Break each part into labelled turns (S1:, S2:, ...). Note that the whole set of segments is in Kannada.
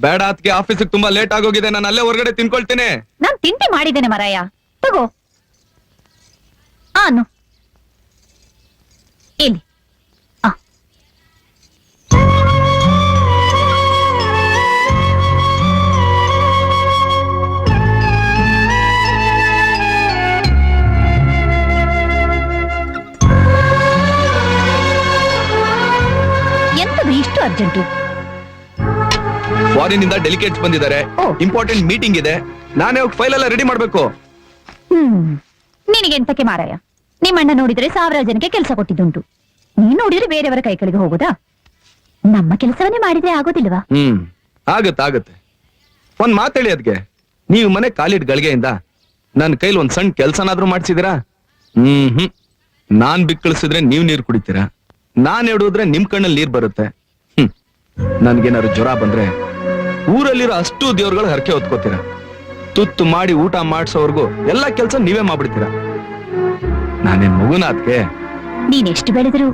S1: ಬೇಡ ಅದಕ್ಕೆ ಆಫೀಸಿಗೆ ತುಂಬಾ ಲೇಟ್ ಆಗೋಗಿದೆ, ನಾನು ಅಲ್ಲೇ ಹೊರಗಡೆ ತಿನ್ಕೊಳ್ತೀನಿ.
S2: ನಾನ್ ತಿಂಡಿ ಮಾಡಿದ್ದೇನೆ ಮರಾಯ, ತಗೋ. ಆನು ಇಲ್ಲಿ. ಎಂತದು ಇಷ್ಟು ಅರ್ಜೆಂಟು?
S1: ಫಾರಿನಿಂದ ಡೆಲಿಗೇಟ್ಸ್ ಬಂದಿದ್ದಾರೆ, ಇಂಪಾರ್ಟೆಂಟ್ ಮೀಟಿಂಗ್ ಇದೆ, ನಾನೇ ಹೋಗಿ ಫೈಲ್ ಎಲ್ಲ ರೆಡಿ ಮಾಡ್ಬೇಕು.
S2: ನಿನಗೆ ಎಂತಕ್ಕೆ ಮಾರಾಯ? ನಿಮ್ಮಣ್ಣ ನೋಡಿದ್ರೆ 1000 ಜನಕ್ಕೆ ಕೆಲಸ ಕೊಟ್ಟಿದ್ದುಂಟು, ನೀನ್ ನೋಡಿದ್ರೆ ಬೇರೆಯವರ ಕೈ ಕೆಳಗೆ ಹೋಗೋದಾ? ನಮ್ಮ ಕೆಲಸವನ್ನೇ ಮಾಡಿದ್ರೆ ಆಗೋದಿಲ್ವಾ?
S1: ಆಗತ್ತೆ. ಒಂದ್ ಮಾತೇಳಿ ಅದ್ಗೆ, ನೀವು ಮನೆ ಕಾಲಿಡ್ ಗಳಿಗೆಯಿಂದ ನನ್ ಕೈಲಿ ಒಂದ್ ಸಣ್ಣ ಕೆಲ್ಸನಾದ್ರೂ ಮಾಡ್ಸಿದಿರಾ? ನಾನ್ ಬಿಕ್ಕಳಿಸಿದ್ರೆ ನೀವ್ ನೀರ್ ಕುಡಿತೀರಾ, ನಾನ್ ಎಡುದ್ರೆ ನಿಮ್ ಕಣ್ಣಲ್ಲಿ ನೀರ್ ಬರುತ್ತೆ. ನನ್ಗೇನಾದ್ರು ಜ್ವರ ಬಂದ್ರೆ ಊರಲ್ಲಿರೋ ಅಷ್ಟು ದೇವ್ರುಗಳು ಹರಕೆ ಹೊತ್ಕೋತೀರಾ, ತುತ್ತು ಮಾಡಿ ಊಟ ಮಾಡ್ಸೋವರ್ಗು ಎಲ್ಲಾ ಕೆಲ್ಸ ನೀವೇ ಮಾಡ್ಬಿಡ್ತೀರಾ. ನಾನೇನ್ ಮಗುನ ಅದ್ಕೆ?
S2: ನೀನೆಷ್ಟು ಬೆಳೆದ್ರು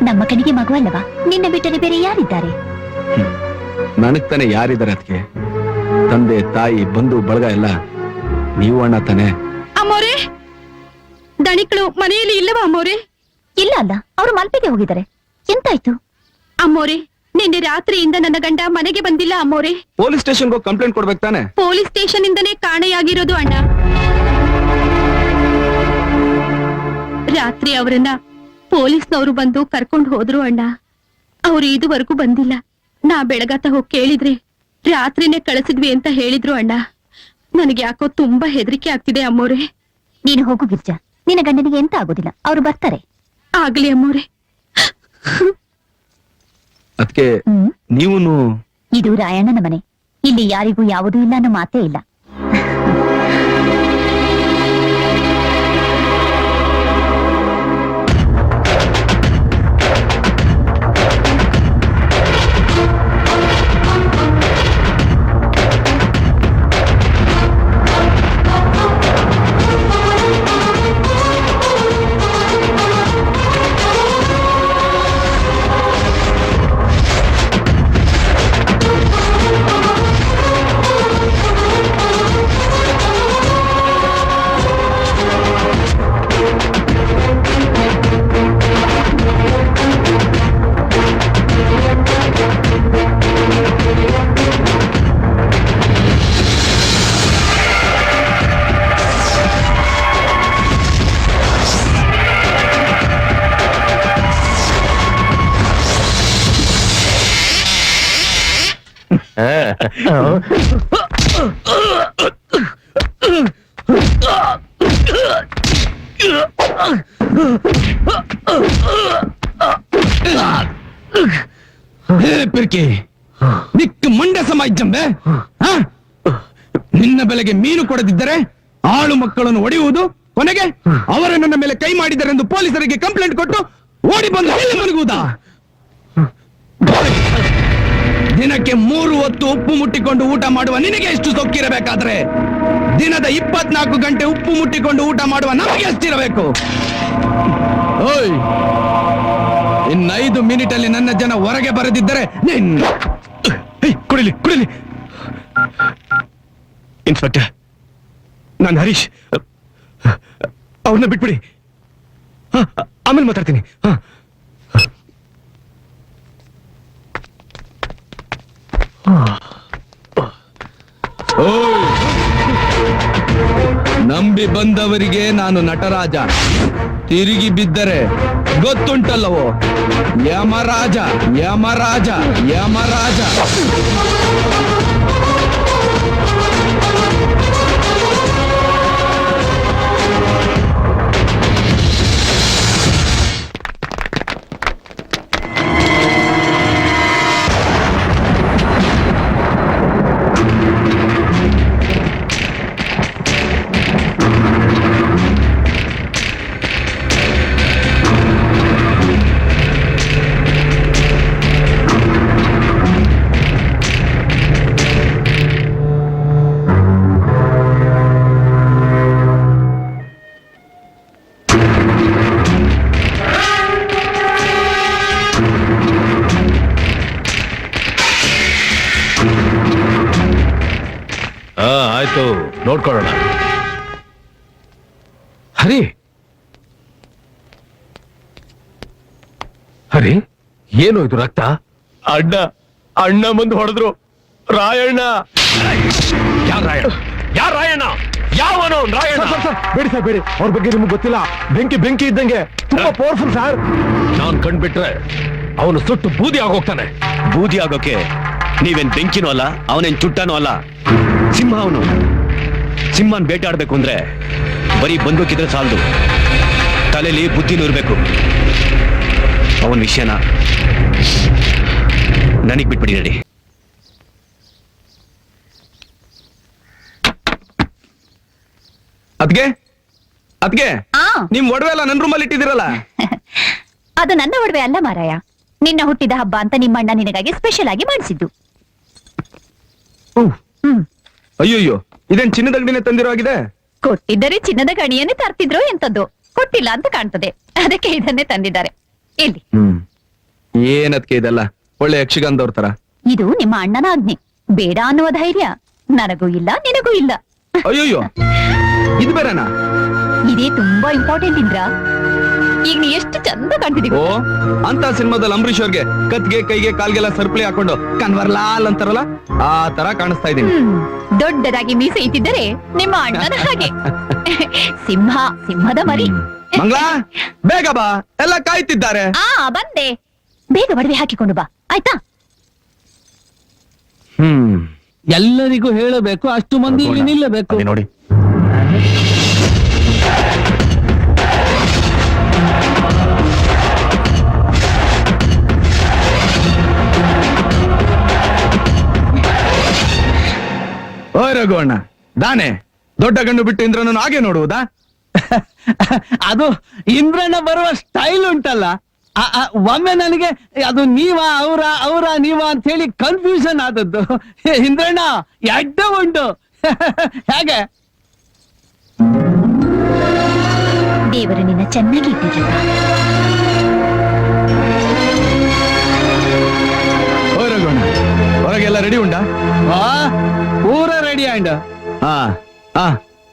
S2: ನಮ್ಮ ಕಣಿಗೆ ಮಗು ಅಲ್ಲವಾ? ನಿನ್ನ ಬಿಟ್ಟರೆ ಬೇರೆ ಯಾರಿದ್ದಾರೆ?
S1: ನನಗ್ ತಾನೆ ಯಾರಿದ್ದಾರೆ ಅದಕ್ಕೆ? ತಂದೆ ತಾಯಿ ಬಂಧು ಬಳಗ ಎಲ್ಲ ನೀವು ಅಣ್ಣ ತಾನೆ.
S2: ಅಮ್ಮೋರೆ, ದಣಿಕಳು ಮನೆಯಲ್ಲಿ ಇಲ್ಲವಾ ಅಮ್ಮೋರೆ? ಇಲ್ಲ ಅಲ್ಲ, ಅವರು ಮಲ್ಪೆಗೆ ಹೋಗಿದ್ದಾರೆ. ಎಂತಾಯ್ತು ಅಮ್ಮೋರೆ? ನಿನ್ನೆ ರಾತ್ರಿಯಿಂದ ನನ್ನ ಗಂಡ ಮನೆಗೆ ಬಂದಿಲ್ಲ ಅಮ್ಮೋರೆ.
S1: ಪೊಲೀಸ್ ಸ್ಟೇಷನ್ಗೆ ಹೋಗಿ ಕಂಪ್ಲೇಂಟ್ ಕೊಡ್ಬೇಕು ತಾನೆ?
S2: ಪೊಲೀಸ್ ಸ್ಟೇಷನ್ ಇಂದನೇ ಕಾಣೆಯಾಗಿರೋದು ಅಣ್ಣ. ರಾತ್ರಿ ಅವರನ್ನ ಪೊಲೀಸ್ನವರು ಬಂದು ಕರ್ಕೊಂಡು ಹೋದ್ರು ಅಣ್ಣ. ಅವ್ರು ಇದುವರೆಗೂ ಬಂದಿಲ್ಲ. ನಾ ಬೆಳಗಾತ ಹೋಗಿ ಕೇಳಿದ್ರೆ ರಾತ್ರಿನೇ ಕಳಿಸಿದ್ವಿ ಅಂತ ಹೇಳಿದ್ರು ಅಣ್ಣ. ನನಗೆ ಯಾಕೋ ತುಂಬಾ ಹೆದರಿಕೆ ಆಗ್ತಿದೆ ಅಮ್ಮೋರೆ. ನೀನು ಹೋಗು ಗಿರ್ಜಾ, ನಿನ್ನ ಗಂಡನಿಗೆ ಎಂತ ಆಗೋದಿಲ್ಲ, ಅವ್ರು ಬರ್ತಾರೆ. ಆಗ್ಲಿ ಅಮ್ಮೋರೆ.
S1: ಅದಕ್ಕೆ ನೀವು
S2: ಇದು ರಾಯಣ್ಣನ ಮನೆ, ಇಲ್ಲಿ ಯಾರಿಗೂ ಯಾವುದೂ ಇಲ್ಲ ಅನ್ನೋ ಮಾತೇ ಇಲ್ಲ.
S1: ಪಿರ್ಕಿ ನಿಕ್ಕ ಮಂಡ್ಯ ಸಮಾಜಂಬೆ, ನಿನ್ನ ಬೆಲೆಗೆ ಮೀನು ಕೊಡದಿದ್ದರೆ ಆಳು ಮಕ್ಕಳನ್ನು ಹೊಡೆಯುವುದು, ಕೊನೆಗೆ ಅವರ ನನ್ನ ಮೇಲೆ ಕೈ ಮಾಡಿದ್ದಾರೆ ಎಂದು ಪೊಲೀಸರಿಗೆ ಕಂಪ್ಲೇಂಟ್ ಕೊಟ್ಟು ಓಡಿ ಬಂದು ಮಲಗುವುದಾ? ದಿನಕ್ಕೆ 3 ಹೊತ್ತು ಉಪ್ಪು ಮುಟ್ಟಿಕೊಂಡು ಊಟ ಮಾಡುವ ನಿನಗೆ ಎಷ್ಟು ಸೊಕ್ಕಿರಬೇಕಾದ್ರೆ ದಿನದ 24 ಗಂಟೆ ಉಪ್ಪು ಮುಟ್ಟಿಕೊಂಡು ಊಟ ಮಾಡುವ ನಮಗೆ ಎಷ್ಟಿರಬೇಕು? ಓಯ್, ಇನ್ನು 5 ಮಿನಿಟಲ್ಲಿ ನನ್ನ ಜನ ಹೊರಗೆ ಬರದಿದ್ದರೆ ಕುಡಿಲಿ. ಇನ್ಸ್ಪೆಕ್ಟರ್, ನಾನು ಹರೀಶ್, ಅವ್ರನ್ನ ಬಿಟ್ಬಿಡಿ, ಆಮೇಲೆ ಮಾತಾಡ್ತೀನಿ. ನಂಬಿ ಬಂದವರಿಗೆ ನಾನು ನಟರಾಜ, ತಿರುಗಿ ಬಿದ್ದರೆ ಗೊತ್ತುಂಟಲ್ಲವೋ ಯಮರಾಜ.
S3: ಆಯ್ತು, ನೋಡ್ಕೊಳ್ಳೋಣ. ಹರಿ ಹರಿ, ಏನು ಇದು ರಕ್ತ? ಅಣ್ಣ ಅಣ್ಣ ಬಂದು ಹೊಡೆದ್ರು. ರಾಯಣ್ಣ. ಯಾರ ರಾಯಣ್ಣ? ಯಾರ ರಾಯಣ್ಣ? ಯಾವನು ರಾಯಣ್ಣ?
S4: ಬೇಡಿ ಸರ್, ಬೇಡಿ. ಅವ್ರ ಬಗ್ಗೆ ನಿಮ್ಗೆ ಗೊತ್ತಿಲ್ಲ. ಬೆಂಕಿ ಬೆಂಕಿ ಇದ್ದಂಗೆ, ತುಂಬಾ ಪವರ್ಫುಲ್ ಸರ್.
S3: ನಾನ್ ಕಂಡ್ಬಿಟ್ರೆ ಅವನು ಸುಟ್ಟು ಬೂದಿ ಆಗೋಗ್ತಾನೆ.
S5: ಬೂದಿ ಆಗೋಕೆ ನೀವೇನ್ ಬೆಂಕಿನೂ ಅಲ್ಲ, ಅವನೇನ್ ಚುಟ್ಟನೂ ಅಲ್ಲ. ಸಿಂಹ ಅವನು. ಸಿಂಹನ್ ಬೇಟಾಡ್ಬೇಕು ಅಂದ್ರೆ ಬರೀ ಬಂದೂಕಿದ್ರೆ ಸಾಲದು, ತಲೆಯಲ್ಲಿ ಬುದ್ಧಿನೂ ಇರ್ಬೇಕು. ಅವನ ವಿಷಯನ ನನಗ್ ಬಿಟ್ಬಿಡಿ. ನಡಿ.
S1: ಅದ್ಗೆ ಅದ್ಗೆ
S2: ಆ
S1: ನಿಮ್ ಒಡವೆ ಎಲ್ಲ ನನ್ ರೂಮಲ್ಲಿ ಇಟ್ಟಿದಿರಲ್ಲ.
S2: ಅದು ನನ್ನ ಒಡವೆ ಅಲ್ಲ ಮಾರಾಯ. ನಿನ್ನ ಹುಟ್ಟಿದ ಹಬ್ಬ ಅಂತ ನಿಮ್ಮಣ್ಣ ನಿನಗಾಗಿ ಸ್ಪೆಷಲ್ ಆಗಿ ಮಾಡಿಸಿದ್ದು. ಹ್ಮ್.
S1: ಅಯ್ಯೋಯ್ಯೋ, ಇದೇನ್ ಚಿನ್ನದ ಅಂಗಡಿನೇ ತಂದಿರೋ ಆಗಿದೆ.
S2: ಕೊಟ್ಟಿದ್ದರೆ ಚಿನ್ನದ ಗಣಿಯನ್ನೇ ತರ್ತಿದ್ರು ಎಂತದ್ದು. ಕೊಟ್ಟಿಲ್ಲ ಅಂತ ಕಾಣ್ತದೆ, ಅದಕ್ಕೆ ಇದನ್ನೇ ತಂದಿದ್ದಾರೆ. ಇಲ್ಲಿ
S1: ಏನದ್ಕೆ ಇದೆಲ್ಲ ಒಳ್ಳೆ ಯಕ್ಷಗಾನದವ್ರ ತರ.
S2: ಇದು ನಿಮ್ಮ ಅಣ್ಣನ ಆಜ್ಞೆ. ಬೇಡ ಅನ್ನುವ ಧೈರ್ಯ ನನಗೂ ಇಲ್ಲ, ನಿನಗೂ ಇಲ್ಲ.
S1: ಅಯ್ಯೋಯ್ಯೋ, ಇದು ಬೇರೆನಾ?
S2: ಇದೇ ತುಂಬಾ ಇಂಪಾರ್ಟೆಂಟ್ ಇಂದ್ರ. ಈಗ ನೀ ಎಷ್ಟು ಚಂದ ಕಾಣ್ತಿದೀವಿ.
S1: ಓ, ಅಂತ ಸಿನಿಮಾದಲ್ಲಿ ಅಂಬರೀಶ್ ಅವ್ರಿಗೆ ಕತ್ಗೆ ಕೈಗೆ ಕಾಲ್ಗೆಲ್ಲ ಸರ್ಪಳಿ ಹಾಕೊಂಡು ಕನ್ವರ್ಲಾಲ್ ಅಂತಾರಲ್ಲ, ಆ ತರ ಕಾಣಿಸ್ತಾ ಇದೀನಿ.
S2: ದೊಡ್ಡದಾಗಿ ಮೀಸೆ ಇಟ್ಟಿದ್ದರೆ ನಿಮ್ಮ ಅಣ್ಣನ ಹಾಗೆ. ಸಿಂಹ, ಸಿಂಹದ ಮರಿ.
S1: ಮಂಗ್ಲಾ, ಬೇಗ ಬಾ, ಎಲ್ಲ ಕಾಯ್ತಿದ್ದಾರೆ.
S2: ಬಂದೆ. ಬೇಗ ಒಡವೆ ಹಾಕಿಕೊಂಡು ಬಾ, ಆಯ್ತಾ?
S6: ಎಲ್ಲರಿಗೂ ಹೇಳಬೇಕು, ಅಷ್ಟು ಮಂದಿ ಇಲ್ಲಿ ನಿಲ್ಲಬೇಕು.
S4: ಅದೇ ನೋಡಿ.
S1: ಓ ರಘುವಣ್ಣ, ದಾನೆ ದೊಡ್ಡ ಗಂಡು ಬಿಟ್ಟು ಇಂದ್ರನನ್ನು ಹಾಗೆ ನೋಡುವುದಾ?
S6: ಅದು ಇಂದ್ರನ ಬರುವ ಸ್ಟೈಲ್ ಉಂಟಲ್ಲ, ಒಮ್ಮೆ ನನಗೆ ಅದು ನೀವ ಅವರ ನೀವ ಅಂತ ಹೇಳಿ ಕನ್ಫ್ಯೂಷನ್ ಆದದ್ದು. ಇಂದ್ರಣ್ಣ ಎಡ್ಡ ಉಂಟು. ಹೇಗೆ?
S2: ದೇವರು ನಿನ್ನ ಚೆನ್ನಾಗಿ ಇಟ್ಟಿರಲ್ಲ.
S1: ಓ ರಘುವಣ್ಣ, ಹೊರಗೆಲ್ಲ ರೆಡಿ ಉಂಟಾ?
S6: ಪೂರ ರೆಡಿ ಆಂಡ್.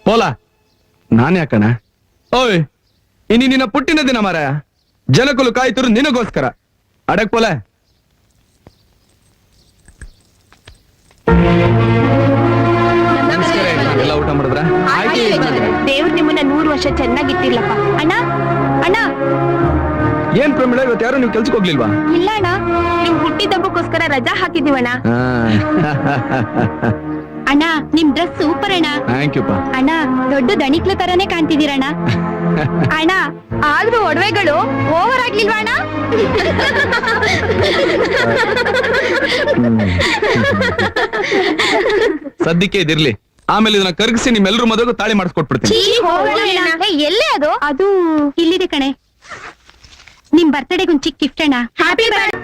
S1: ಪೋಲ ನಾನ್ ಯಾಕಣ? ಓಯ್, ಇನಿ ನಿನ್ನ ಪುಟ್ಟಿನ ದಿನ ಮಾರಾಯ. ಜನಕುಲು ಕಾಯ್ತಿರು ನಿನಗೋಸ್ಕರ. ಅಡಕ್ ಪೋಲೆ. ಎಲ್ಲ ಊಟ ಮಾಡಿದ್ರ?
S2: ದೇವ್ರು ನಿಮ್ಮನ್ನ 100 ವರ್ಷ ಚೆನ್ನಾಗಿಟ್ಟಿರ್ಲಪ್ಪ. ಅಣ್ಣ ಅಣ್ಣ.
S1: ಏನ್ ಪ್ರಮಿಳ, ಇವತ್ತು ಯಾರು ನೀವು ಕೆಲ್ಸಕ್ಕೆ ಹೋಗ್ಲಿಲ್ವಾ?
S2: ಇಲ್ಲ ಅಣ್ಣ, ನೀವು ಹುಟ್ಟಿದಬ್ಬಕ್ಕೋಸ್ಕರ ರಜಾ ಹಾಕಿದೀವಣ್ಣ. ಅಣ್ಣ, ನಿಮ್ ಡ್ರೆಸ್ ಸೂಪರ್ ಅಣ್ಣ.
S1: ಥ್ಯಾಂಕ್ ಯು ಪಾ.
S2: ಅಣ್ಣ, ದೊಡ್ಡ ದಣಿಕ್ಲ ತರಾನೇ ಕಾಣ್ತಿದ್ದೀರಣ್ಣ. ಅಣ್ಣ, ಆದ್ರೂ ಒಡವೆಗಳು ಓವರ್ ಆಗ್ಲಿಲ್ವಾ ಅಣ್ಣ?
S1: ಸದ್ಯಕ್ಕೆ ಇದಿರ್ಲಿ, ಆಮೇಲೆ ಇದನ್ನ ಕರ್ಗಿಸಿ ನಿಮ್ಮೆಲ್ಲರೂ ಮದುವೆಗೂ ತಾಳಿ ಮಾಡಿಸ್ಕೊಟ್ಬಿಡ್ತೀನಿ.
S2: ಎಲ್ಲೇ ಅದು? ಅದು ಇಲ್ಲಿದೆ ಕಣೆ. ನಿಮ್ ಬರ್ತಡೆಗೆ ಒಂದ್ ಚಿಕ್ಕ ಗಿಫ್ಟ್ ಅಣ್ಣ. Happy birthday.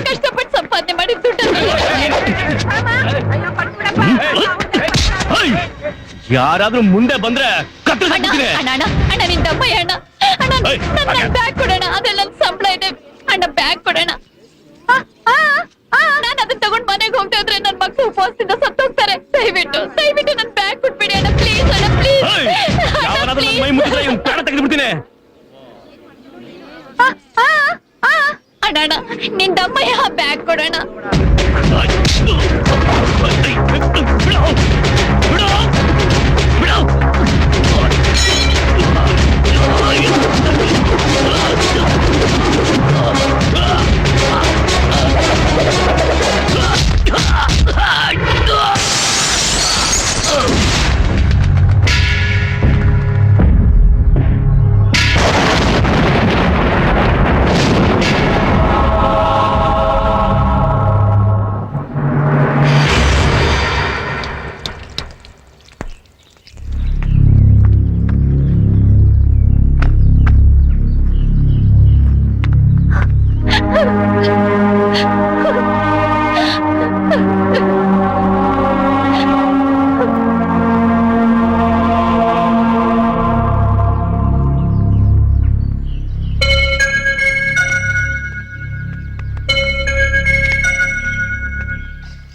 S2: ಕಷ್ಟಪಟ್ಟು ಸಂಪಾದನೆ ಮಾಡಿ
S5: ಯಾರಾದ್ರೂ ಮುಂದೆ ಬಂದ್ರೆ ಕತ್ತರಿಸ್ಬಿಡ್ತೀನಿ.
S2: ಅಣ್ಣ, ನಿನ್ ದಮ್ಮಯ್ಯ ಅಣ್ಣ. ಅಣ್ಣ, ಬ್ಯಾಗ್ ಕೊಡೋಣ, ಅದೆಲ್ಲ ಸಂಬಳ ಇದೆ. ಅಣ್ಣ, ಬ್ಯಾಗ್ ಕೊಡೋಣ. ನಾನು ಅದನ್ನ ತಗೊಂಡ್ ಮನೆಗೆ ಹೋಗ್ತಾ ಇದ್ರೆ ನನ್ ಮಕ್ಕಳು ಉಪವಾಸದಿಂದ ಸತ್ತೋಗ್ತಾರೆ. ದಯವಿಟ್ಟು ನನ್ ಬ್ಯಾಗ್ ಕೊಟ್ಬಿಡಿ ಅಣ್ಣ, ಪ್ಲೀಸ್ ಅಣ್ಣ, ಪ್ಲೀಸ್.
S5: ಯಾರಾದ್ರೂ ಮೈ ಮುಟ್ಟಿದ್ರೆ ಇವ್ನು ಪ್ರಾಣ ತೆಗೆದ್ಬಿಡ್ತೀನಿ.
S2: ಅಣ್ಣ, ನಿನ್ ದಮ್ಮಯ್ಯ ಬ್ಯಾಗ್ ಕೊಡೋಣ.